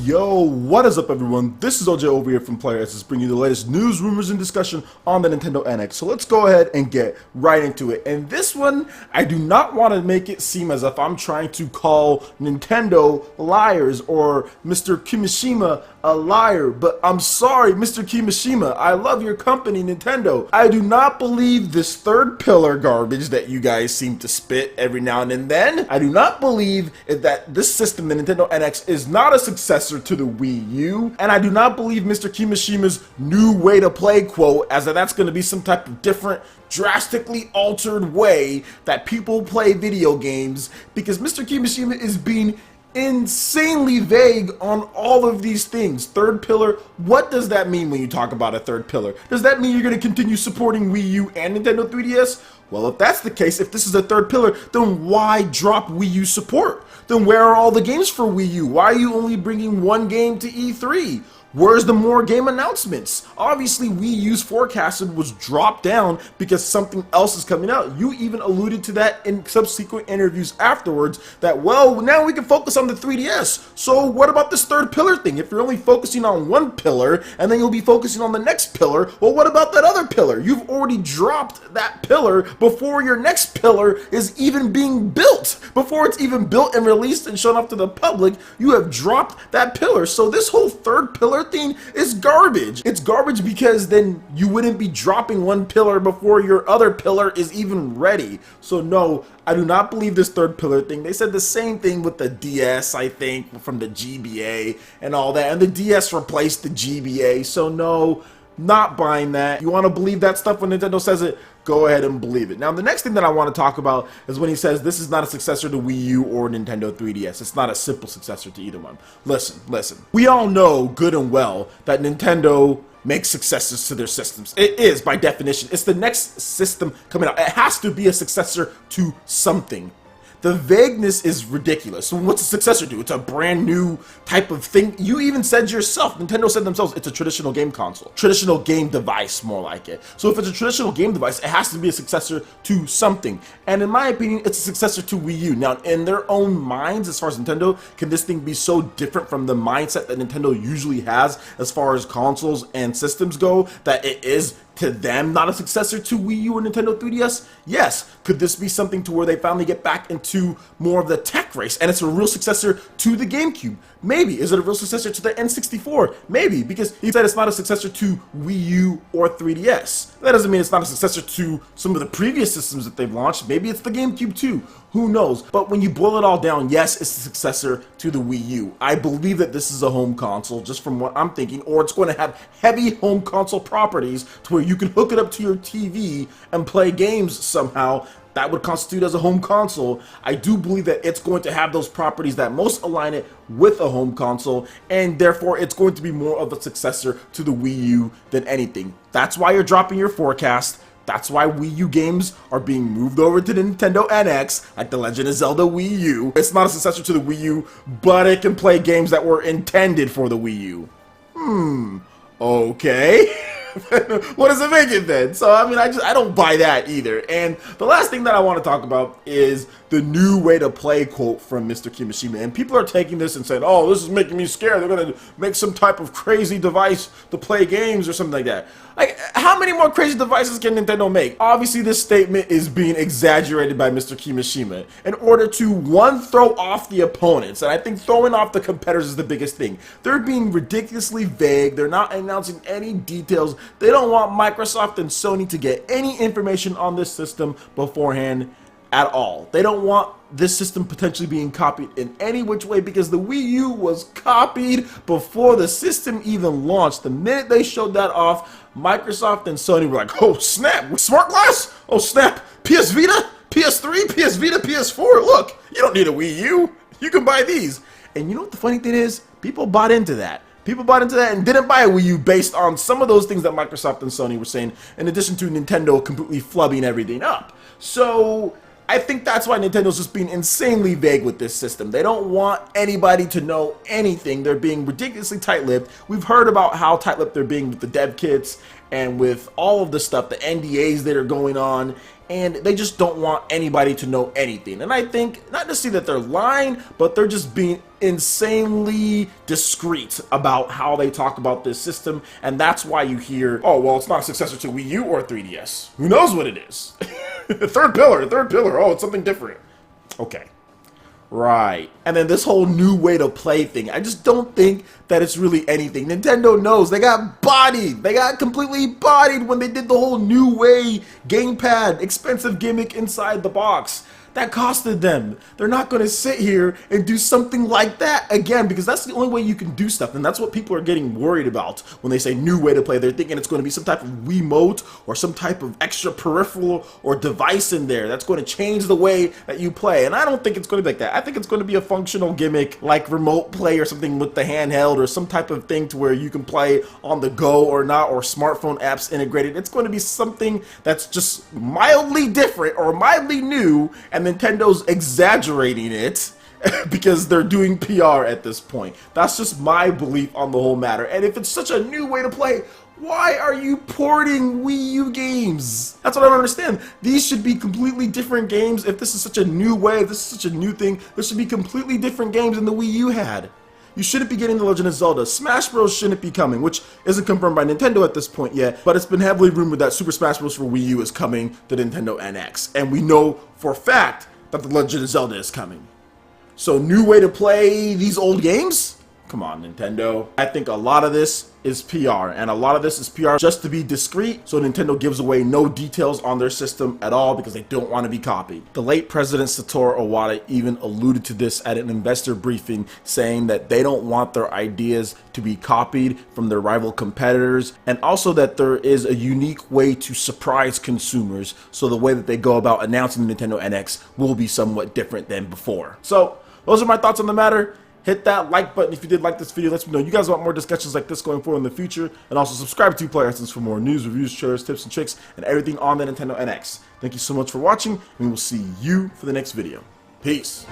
Yo, what is up everyone? This is OJ over here from PlayerEssence, bringing you the latest news, rumors, and discussion on the Nintendo NX. So let's go ahead and get right into it. And this one, I do not want to make it seem as if I'm trying to call Nintendo liars or Mr. Kimishima a liar, but I'm sorry, Mr. Kimishima. I love your company, Nintendo. I do not believe this third pillar garbage that you guys seem to spit every now and then. I do not believe that this system, the Nintendo NX, is not a successor to the Wii U, and I do not believe Mr. Kimishima's new way to play quote as that that's going to be some type of different, drastically altered way that people play video games, because Mr. Kimishima is being insanely vague on all of these things. Third pillar, what does that mean when you talk about a third pillar? Does that mean you're going to continue supporting Wii U and Nintendo 3DS? Well, if that's the case, if this is a third pillar, then why drop Wii U support? Then where are all the games for Wii U? Why are you only bringing one game to E3? Where's the more game announcements? Obviously, Wii U's forecasted was dropped down because something else is coming out. You even alluded to that in subsequent interviews afterwards that, well, now we can focus on the 3DS. So what about this third pillar thing? If you're only focusing on one pillar and then you'll be focusing on the next pillar, well, what about that other pillar? You've already dropped that pillar before your next pillar is even being built. Before it's even built and released and shown off to the public, you have dropped that pillar. So this whole third pillar thing is garbage. It's garbage because then you wouldn't be dropping one pillar before your other pillar is even ready. So no, I do not believe this third pillar thing. They said the same thing with the DS, I think, from the GBA and all that, and the DS replaced the GBA. So no, not buying that. You want to believe that stuff when Nintendo says it? Go ahead and believe it. Now, the next thing that I want to talk about is when he says this is not a successor to Wii U or Nintendo 3DS. It's not a simple successor to either one. Listen. We all know good and well that Nintendo makes successors to their systems. It is, by definition. It's the next system coming out. It has to be a successor to something. The vagueness is ridiculous. So what's a successor do? It's a brand new type of thing. You even said yourself, Nintendo said themselves, it's a traditional game console. Traditional game device, more like it. So if it's a traditional game device, it has to be a successor to something. And in my opinion, it's a successor to Wii U. Now, in their own minds, as far as Nintendo, can this thing be so different from the mindset that Nintendo usually has as far as consoles and systems go that it is to them not a successor to Wii U or Nintendo 3DS? Yes. Could this be something to where they finally get back into more of the tech race and it's a real successor to the GameCube? Maybe. Is it a real successor to the N64? Maybe, because he said it's not a successor to Wii U or 3DS. That doesn't mean it's not a successor to some of the previous systems that they've launched. Maybe it's the GameCube too. Who knows? But when you boil it all down, yes, it's a successor to the Wii U. I believe that this is a home console, just from what I'm thinking, or it's going to have heavy home console properties to where you can hook it up to your TV and play games somehow. That would constitute as a home console. I do believe that it's going to have those properties that most align it with a home console, and therefore it's going to be more of a successor to the Wii U than anything. That's why you're dropping your forecast. That's why Wii U games are being moved over to the Nintendo NX, like The Legend of Zelda Wii U. It's not a successor to the Wii U, but it can play games that were intended for the Wii U. Okay. What does it make it then? So I mean, I don't buy that either. And the last thing that I want to talk about is the new way to play quote from Mr. Kimishima. And people are taking this and saying, oh, this is making me scared. They're going to make some type of crazy device to play games or something like that. Like, how many more crazy devices can Nintendo make? Obviously, this statement is being exaggerated by Mr. Kimishima in order to, one, throw off the opponents. And I think throwing off the competitors is the biggest thing. They're being ridiculously vague. They're not announcing any details. They don't want Microsoft and Sony to get any information on this system beforehand at all. They don't want this system potentially being copied in any which way, because the Wii U was copied before the system even launched. The minute they showed that off, Microsoft and Sony were like, oh snap, Smart Glass? Oh snap, PS Vita, PS3, PS Vita, PS4, look, you don't need a Wii U, you can buy these. And you know what the funny thing is? People bought into that. People bought into that and didn't buy a Wii U based on some of those things that Microsoft and Sony were saying, in addition to Nintendo completely flubbing everything up. So I think that's why Nintendo's just being insanely vague with this system. They don't want anybody to know anything. They're being ridiculously tight-lipped. We've heard about how tight-lipped they're being with the dev kits and with all of the stuff, the NDAs that are going on, and they just don't want anybody to know anything. And I think, not to say that they're lying, but they're just being insanely discreet about how they talk about this system, and that's why you hear, oh, well, it's not a successor to Wii U or 3DS. Who knows what it is? Third pillar, oh, it's something different. Okay. Right. And then this whole new way to play thing, I just don't think that it's really anything. Nintendo knows. They got bodied. They got completely bodied when they did the whole new way gamepad, expensive gimmick inside the box. That costed them. They're not going to sit here and do something like that again, because that's the only way you can do stuff, and that's what people are getting worried about when they say new way to play. They're thinking it's going to be some type of Wiimote or some type of extra peripheral or device in there that's going to change the way that you play, and I don't think it's going to be like that. I think it's going to be a functional gimmick like remote play or something with the handheld or some type of thing to where you can play on the go or not, or smartphone apps integrated. It's going to be something that's just mildly different or mildly new, and Nintendo's exaggerating it because they're doing PR at this point. That's just my belief on the whole matter. And if it's such a new way to play, why are you porting Wii U games? That's what I don't understand. These should be completely different games. If this is such a new way, if this is such a new thing, there should be completely different games than the Wii U had. You shouldn't be getting The Legend of Zelda. Smash Bros. Shouldn't be coming, which isn't confirmed by Nintendo at this point yet, but it's been heavily rumored that Super Smash Bros. For Wii U is coming to Nintendo NX. And we know for a fact that The Legend of Zelda is coming. So, new way to play these old games? Come on, Nintendo. I think a lot of this is PR, and a lot of this is PR just to be discreet, so Nintendo gives away no details on their system at all because they don't want to be copied. The late President Satoru Iwata even alluded to this at an investor briefing, saying that they don't want their ideas to be copied from their rival competitors, and also that there is a unique way to surprise consumers, so the way that they go about announcing the Nintendo NX will be somewhat different than before. So, those are my thoughts on the matter. Hit that like button if you did like this video. Let me know you guys want more discussions like this going forward in the future. And also subscribe to PlayerEssence for more news, reviews, trailers, tips, and tricks, and everything on the Nintendo NX. Thank you so much for watching, and we will see you for the next video. Peace.